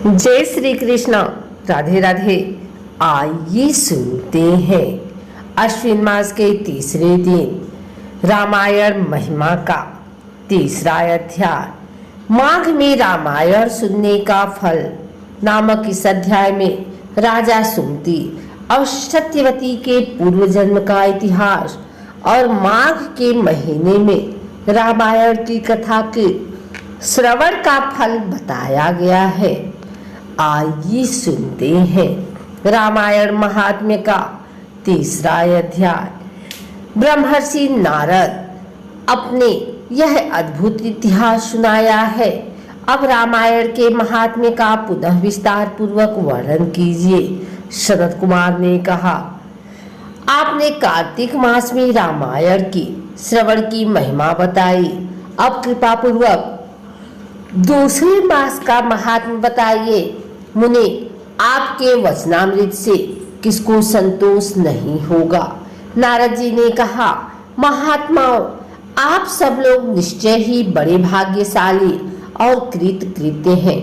जय श्री कृष्ण। राधे राधे। आइए सुनते हैं अश्विन मास के तीसरे दिन रामायण महिमा का तीसरा अध्याय। माघ में रामायण सुनने का फल नामक इस अध्याय में राजा सुमति और सत्यवती के पूर्व जन्म का इतिहास और माघ के महीने में रामायण की कथा के श्रवण का फल बताया गया है। आइए सुनते हैं रामायण महात्म्य का तीसरा अध्याय। ब्रह्मर्षि नारद अपने यह अद्भुत इतिहास सुनाया है। अब रामायण के महात्म्य का पुनः विस्तार पूर्वक वर्णन कीजिए। सनत कुमार ने कहा, आपने कार्तिक मास में रामायण की श्रवण की महिमा बताई। अब कृपा पूर्वक दूसरे मास का महात्म्य बताइए। मुने, आपके वचनामृत से किसको संतोष नहीं होगा। नारद जी ने कहा, महात्माओं, आप सब लोग निश्चय ही बड़े भाग्यशाली और कृतकृत्य हैं।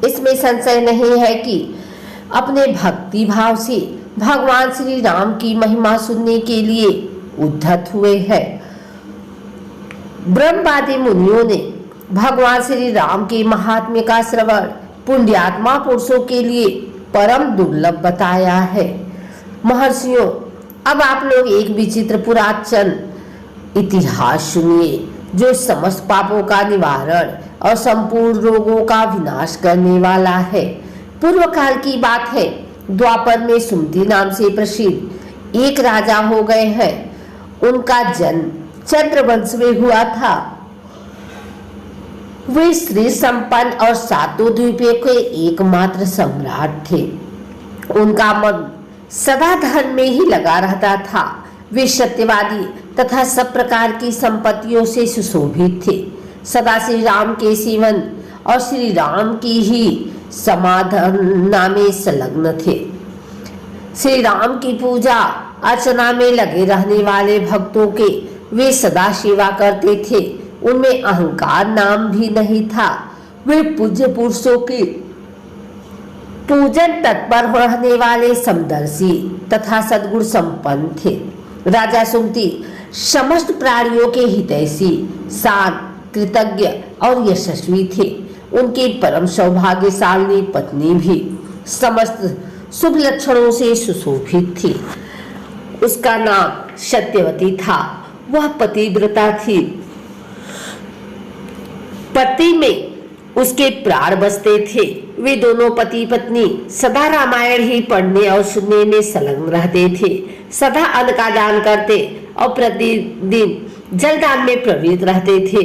इसमें संशय नहीं है कि अपने भक्ति भाव से भगवान श्री राम की महिमा सुनने के लिए उद्धत हुए हैं। ब्रह्मवादी मुनियों ने भगवान श्री राम के महात्म्य का श्रवण पुण्यात्मा पुरुषों के लिए परम दुर्लभ बताया है। महर्षियों, अब आप लोग एक विचित्र पुरातन इतिहास सुनिए जो समस्त पापों का निवारण और संपूर्ण रोगों का विनाश करने वाला है। पूर्व काल की बात है। द्वापर में सुमति नाम से प्रसिद्ध एक राजा हो गए हैं। उनका जन्म चंद्रवंश में हुआ था। वे श्री संपन्न और सातों द्वीपों के एकमात्र सम्राट थे। उनका मन सदा धन में ही लगा रहता था। वे सत्यवादी तथा सब प्रकार की संपत्तियों से सुशोभित थे। सदा श्री राम के सेवन और श्री राम की ही समाधाना में संलग्न थे। श्री राम की पूजा अर्चना में लगे रहने वाले भक्तों के वे सदा सेवा करते थे। उनमें अहंकार नाम भी नहीं था। वे पूज्य पुरुषों के पूजन तत्पर रहने वाले समदर्शी तथा सद्गुण संपन्न थे। राजा सुमति समस्त प्राणियों के हितैषी, शांत, कृतज्ञ और यशस्वी थे। उनकी परम सौभाग्यशालिनी पत्नी भी समस्त शुभ लक्षणों से सुशोभित थी। उसका नाम सत्यवती था। वह पतिव्रता थी। पति में उसके प्राण बसते थे। वे दोनों पति पत्नी सदा रामायण ही पढ़ने और सुनने में संलग्न रहते थे। सदा अन्न का दान करते और प्रतिदिन जलदान में प्रवृत्त रहते थे।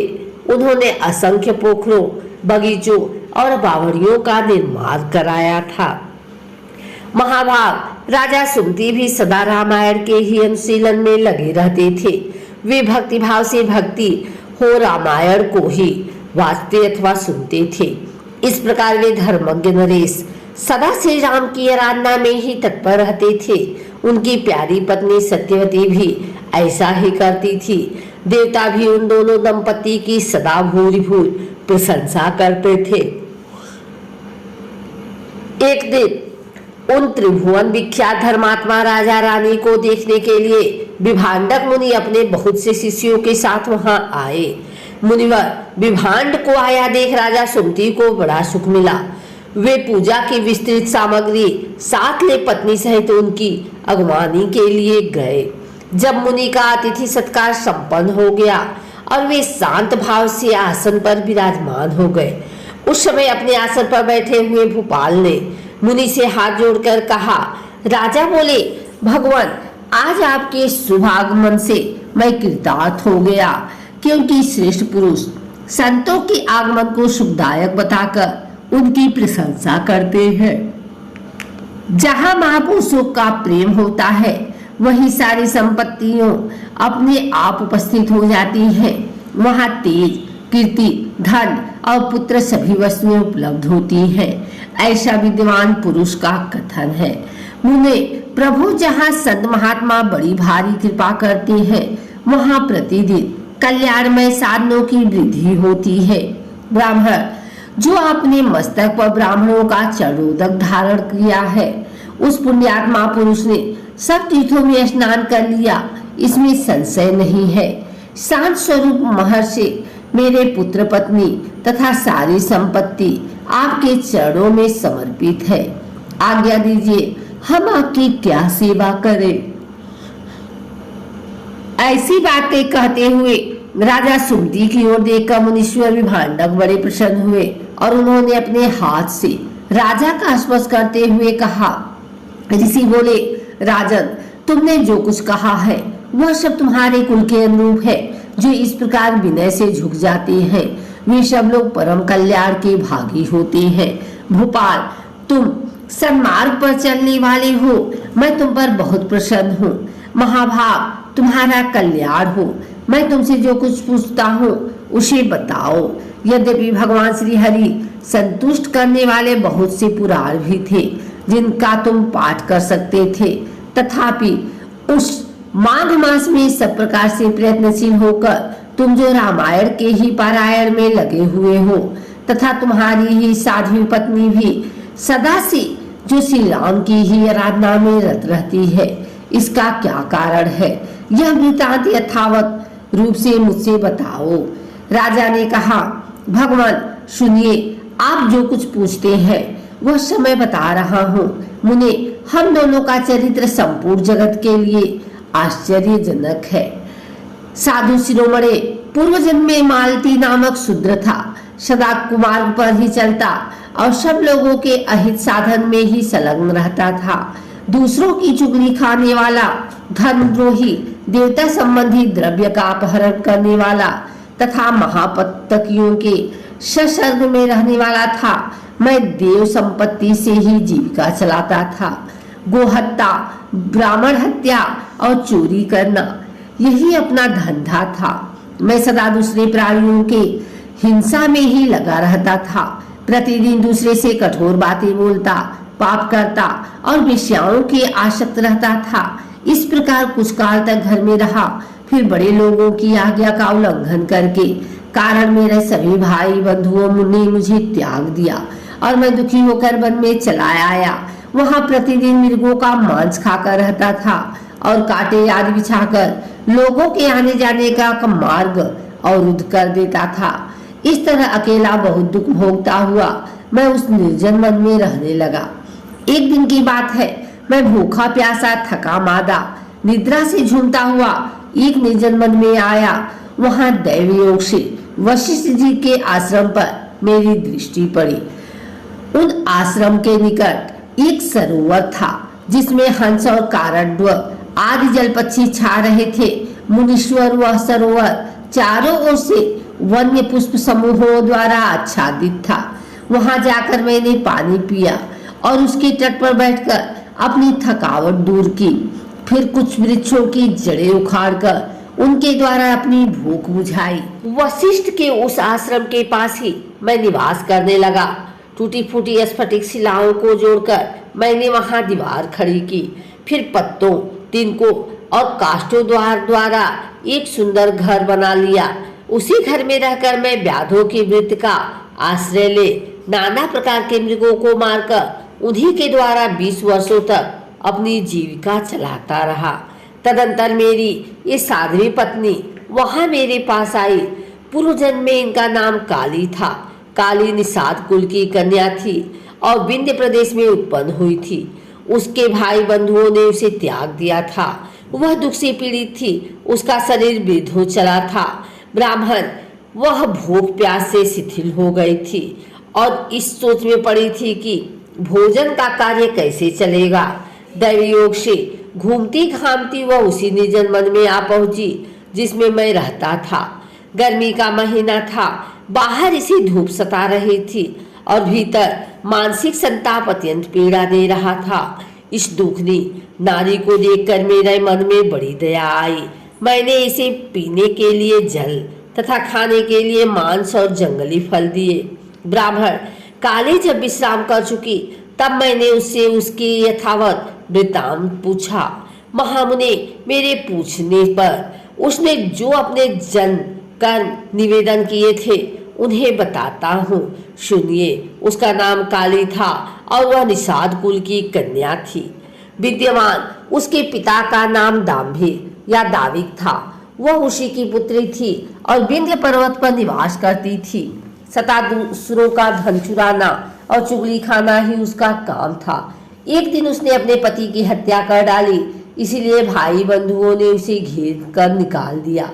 उन्होंने असंख्य पोखरों, बगीचों और बावड़ियों का निर्माण कराया था। महाभाग राजा सुमति भी सदा रामायण के ही अनुशीलन में लगे रहते थे। वे भक्ति भाव से भक्ति हो रामायण को ही वाचते अथवा सुनते थे। इस प्रकार वे धर्मज्ञ नरेश सदा श्री राम की आराधना में ही तत्पर रहते थे। उनकी प्यारी पत्नी सत्यवती भी ऐसा ही करती थी। देवता भी उन दोनों दंपति की सदा भूरि भूरि प्रशंसा करते थे। एक दिन उन त्रिभुवन विख्यात धर्मात्मा राजा रानी को देखने के लिए विभांडक मुनि अपने बहुत से शिष्यों के साथ वहां आए। मुनिवर विभांड को आया देख राजा सुमति को बड़ा सुख मिला। वे पूजा की विस्तृत सामग्री साथ ले पत्नी सहित उनकी अगवानी के लिए गए। जब मुनि का अतिथि सत्कार संपन्न हो गया और वे शांत भाव से आसन पर विराजमान हो गए, उस समय अपने आसन पर बैठे हुए भूपाल ने मुनि से हाथ जोड़कर कहा, राजा बोले, भगवान, आज आपके शुभ आगमन से मैं कृतार्थ हो गया, क्योंकि श्रेष्ठ पुरुष संतों के आगमन को सुखदायक बताकर उनकी प्रशंसा करते हैं। जहां महापुरुषों का प्रेम होता है वहीं सारी संपत्तियों अपने आप उपस्थित हो जाती हैं। वहां तेज, कीर्ति, धन और पुत्र सभी वस्तुएं उपलब्ध होती हैं। ऐसा विद्वान पुरुष का कथन है। मुने, प्रभु जहाँ संत महात्मा बड़ी भारी कृपा करते हैं, वहाँ प्रतिदिन कल्याणमय साधनों की वृद्धि होती है। ब्राह्मण, जो अपने मस्तक पर ब्राह्मणों का चरणोदक धारण किया है, उस पुण्यात्मा पुरुष ने सब तीर्थों में स्नान कर लिया, इसमें संशय नहीं है। शांत स्वरूप महर्षि, मेरे पुत्र पत्नी तथा सारी संपत्ति आपके चरणों में समर्पित है। आज्ञा दीजिए, हम आपकी क्या सेवा करें। ऐसी बातें कहते हुए राजा सुमति की ओर देखकर मुनीश्वर विभांडक बड़े प्रसन्न हुए और उन्होंने अपने हाथ से राजा का स्पर्श करते हुए कहा। ऋषि बोले, राजन, तुमने जो कुछ कहा है वह सब तुम्हारे कुल के अनुरूप है। जो इस प्रकार विनय से झुक जाते हैं वे सब लोग परम कल्याण के भागी होते हैं। भोपाल, तुम सन्मार्ग पर चलने वाले हो, मैं तुम पर बहुत प्रसन्न हूँ। महाभाग, तुम्हारा कल्याण हो। मैं तुमसे जो कुछ पूछता हूँ उसे बताओ। यद्यपि भगवान श्री हरि संतुष्ट करने वाले बहुत से पुराण भी थे जिनका तुम पाठ कर सकते थे, तथापि उस माघ मास में सब प्रकार से प्रयत्नशील होकर तुम जो रामायण के ही पारायण में लगे हुए हो तथा तुम्हारी ही साध्वी पत्नी भी सदा से जो श्री राम की ही आराधना में रत रहती है, इसका क्या कारण है? यह वृत्तांत यथावत रूप से मुझसे बताओ। राजा ने कहा, भगवान सुनिए, आप जो कुछ पूछते हैं वह समय बता रहा हूँ। मुने, हम दोनों का चरित्र संपूर्ण जगत के लिए आश्चर्यजनक है। साधु शिरोमणे पूर्व जन्म में मालती नामक शूद्र था। सदा कुमार्ग पर ही चलता और सब लोगों के अहित साधन में ही संलग्न रहता था। दूसरों की चुगली खाने वाला, धर्मद्रोही, देवता संबंधी द्रव्य का अपहरण करने वाला तथा महापतकियों के संसर्ग में रहने वाला था। मैं देव संपत्ति से ही जीविका चलाता था। गोहत्या, ब्राह्मण हत्या और चोरी करना यही अपना धंधा था। मैं सदा दूसरे प्राणियों के हिंसा में ही लगा रहता था। प्रतिदिन दूसरे से कठोर बातें बोलता, पाप करता और वेश्याओं के आसक्त रहता था। इस प्रकार कुछ काल तक घर में रहा, फिर बड़े लोगों की आज्ञा का उल्लंघन करके कारण मेरे सभी भाई बंधुओं ने मुझे त्याग दिया और मैं दुखी होकर वन में चला आया। वहाँ प्रतिदिन मृगों का मांस खाकर रहता था और कांटे आदि बिछाकर लोगों के आने जाने का मार्ग अवरुद्ध कर देता था। इस तरह अकेला बहुत दुख भोगता हुआ मैं उस निर्जन वन में रहने लगा। एक दिन की बात है, मैं भूखा प्यासा थका मादा निद्रा से झूमता हुआ एक निर्जन वन में आया। वहाँ दैवी योग से वशिष्ठ जी के आश्रम पर मेरी दृष्टि पड़ी। उन आश्रम के निकट एक सरोवर था जिसमें हंस और कारण्व आदि जल पक्षी छा रहे थे। मुनीश्वर वह सरोवर चारों ओर से वन्य पुष्प समूहों द्वारा आच्छादित था। वहां जाकर मैंने पानी पिया और उसके तट पर बैठकर अपनी थकावट दूर की। फिर कुछ वृक्षों की जड़ें उखाड़कर उनके द्वारा अपनी भूख बुझाई। वशिष्ठ के उस आश्रम के पास ही मैं निवास करने लगा। टूटी फूटी स्फटिक शिलाओं को जोड़कर मैंने वहां दीवार खड़ी की। फिर पत्तों, तिनकों और काष्ठों द्वारा एक सुंदर घर बना लिया। उसी घर में रहकर मैं व्याधों के वृत्त का आश्रय ले नाना प्रकार के मृगों को मारकर उन्हीं के द्वारा 20 वर्षों तक अपनी जीविका चलाता रहा। तदंतर मेरी ये साध्वी पत्नी वहां मेरे पास आई। पूर्व जन्म में इनका नाम काली था। काली निषाद कुल की कन्या थी और विंध्य प्रदेश में उत्पन्न हुई थी। उसके भाई बंधुओं ने उसे त्याग दिया था। वह दुख से पीड़ित थी। उसका शरीर वृद्ध हो चला था। ब्राह्मण, वह भूख प्यास से शिथिल हो गई थी और इस सोच में पड़ी थी कि भोजन का कार्य कैसे चलेगा। दैवी योग से घूमती घामती वह उसी निर्जन वन में आ पहुंची जिसमें मैं रहता था। गर्मी का महीना था। बाहर इसी धूप सता रही थी और भीतर मानसिक संताप अत्यंत पीड़ा दे रहा था। इस दुखनी नारी को देखकर मेरे मन में बड़ी दया आई। मैंने इसे पीने के लिए जल तथा खाने के लिए मांस और जंगली फल दिए। ब्राह्मण, काली जब विश्राम कर चुकी तब मैंने उससे उसकी यथावत वृत्तांत पूछा। महामुने, मेरे पूछने पर उसने जो अपने जन कर्म निवेदन किए थे उन्हें बताता हूँ। सुनिए। उसका नाम काली था और वह निषाद कुल की कन्या थी। विद्यमान उसके पिता का नाम दाम्भिक या दाविक था। वह उसी की पुत्री थी और विंध्य पर्वत पर निवास करती थी। सदा दूसरों का धन चुराना और चुगली खाना ही उसका काम था। एक दिन उसने अपने पति की हत्या कर डाली, इसीलिए भाई बंधुओं ने उसे घेर कर निकाल दिया।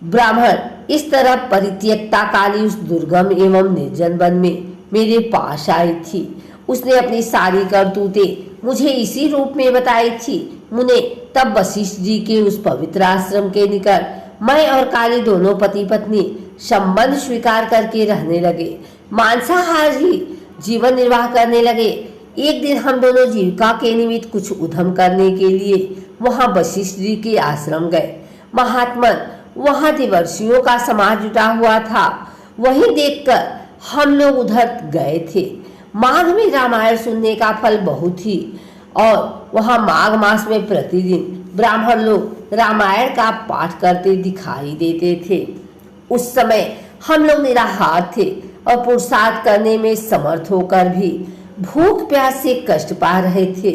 ब्राह्मण इस तरह परित्यक्ता काली उस दुर्गम एवं निर्जन वन में मेरे पास आई थी। उसने अपनी सारी करतूतें मुझे इसी रूप में बताई थी। मुने तब वशिष्ठ जी के उस पवित्र आश्रम के निकट मैं और काली दोनों पति पत्नी संबंध स्वीकार करके रहने लगे। मांसाहार ही जीवन निर्वाह करने लगे। एक दिन हम दोनों जीविका के निमित्त कुछ उद्यम करने के लिए वहां वशिष्ठ जी के आश्रम गए। महात्मन वहां देवर्षियों का समाज जुटा हुआ था। वही देखकर हम लोग उधर गए थे। माघ में रामायण सुनने का फल बहुत ही, और वहां माघ मास में प्रतिदिन ब्राह्मण लोग रामायण का पाठ करते दिखाई देते थे। उस समय हम लोग निराहार थे और पुरुषार्थ करने में समर्थ होकर भी भूख प्यास से कष्ट पा रहे थे।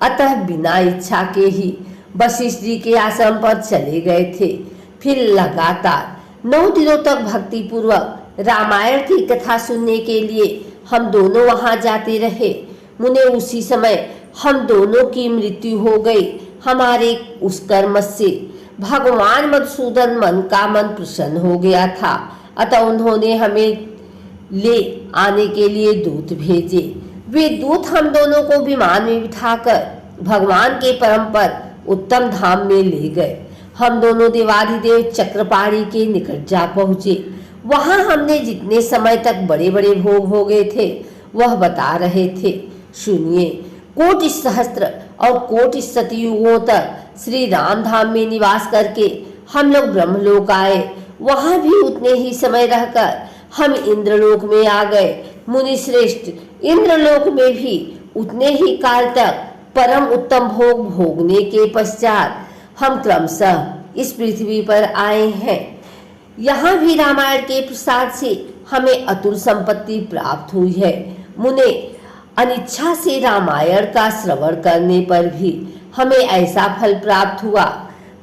अतः बिना इच्छा के ही वशिष्ठ जी के आश्रम पर चले गए थे। फिर लगातार 9 दिनों तक भक्ति पूर्वक रामायण की कथा सुनने के लिए हम दोनों वहां जाते रहे। मुने उसी समय हम दोनों की मृत्यु हो गई। हमारे उस कर्म से भगवान मधुसूदन मन का मन प्रसन्न हो गया था। अतः उन्होंने हमें ले आने के लिए दूत भेजे। वे दूत हम दोनों को विमान में बिठाकर भगवान के परम पर उत्तम धाम में ले गए। हम दोनों देवाधिदेव चक्रपाणी के निकट जा पहुंचे। वहां हमने जितने समय तक बड़े बड़े भोग भोगे थे वह बता रहे थे। सुनिए। कोटि सहस्त्र और कोटि सतयुगों तक श्री राम धाम में निवास करके हम लोग ब्रह्मलोक आए। वहां भी उतने ही समय रहकर हम इंद्रलोक में आ गए। मुनि श्रेष्ठ, इंद्रलोक में भी उतने ही काल तक परम उत्तम भोग भोगने के पश्चात हम क्रमशः इस पृथ्वी पर आए हैं। यहाँ भी रामायण के प्रसाद से हमें अतुल संपत्ति प्राप्त हुई है। मुने, अनिच्छा से रामायण का श्रवण करने पर भी हमें ऐसा फल प्राप्त हुआ।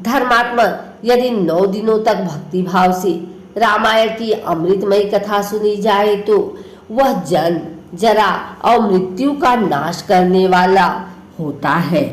धर्मात्मा, यदि 9 दिनों तक भक्ति भाव से रामायण की अमृतमय कथा सुनी जाए तो वह जन्म, जरा और मृत्यु का नाश करने वाला होता है।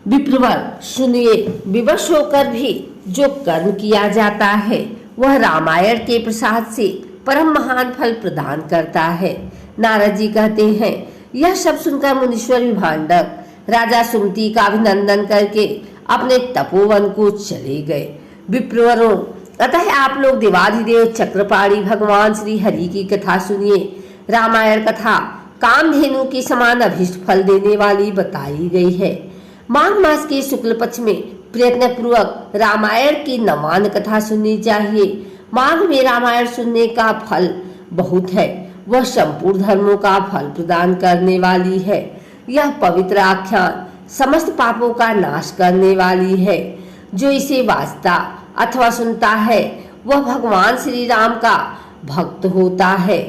विप्रवर, सुनिए। विवश होकर भी जो कर्म किया जाता है वह रामायण के प्रसाद से परम महान फल प्रदान करता है। नारद जी कहते हैं, यह सब सुनकर मुनीश्वर विभांडक राजा सुमति का अभिनंदन करके अपने तपोवन को चले गए। विप्रवरों, अतः आप लोग देवाधिदेव चक्रपाणी भगवान श्री हरि की कथा सुनिए। रामायण कथा कामधेनु के समान अभिष्ट फल देने वाली बताई गई है। माघ मास के शुक्ल पक्ष में प्रयत्न पूर्वक रामायण की नवान कथा सुननी चाहिए। माघ में रामायण सुनने का फल बहुत है। वह संपूर्ण धर्मों का फल प्रदान करने वाली है। यह पवित्र आख्यान समस्त पापों का नाश करने वाली है। जो इसे वाचता अथवा सुनता है वह भगवान श्री राम का भक्त होता है।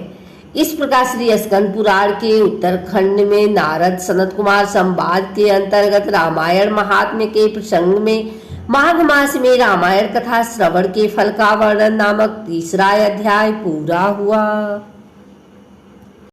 इस प्रकार श्री स्कंद पुराण के उत्तरखंड में नारद सनत कुमार संवाद के अंतर्गत रामायण महात्म्य के प्रसंग में माघ मास में रामायण कथा श्रवण के फल का वर्णन नामक 3रा अध्याय पूरा हुआ।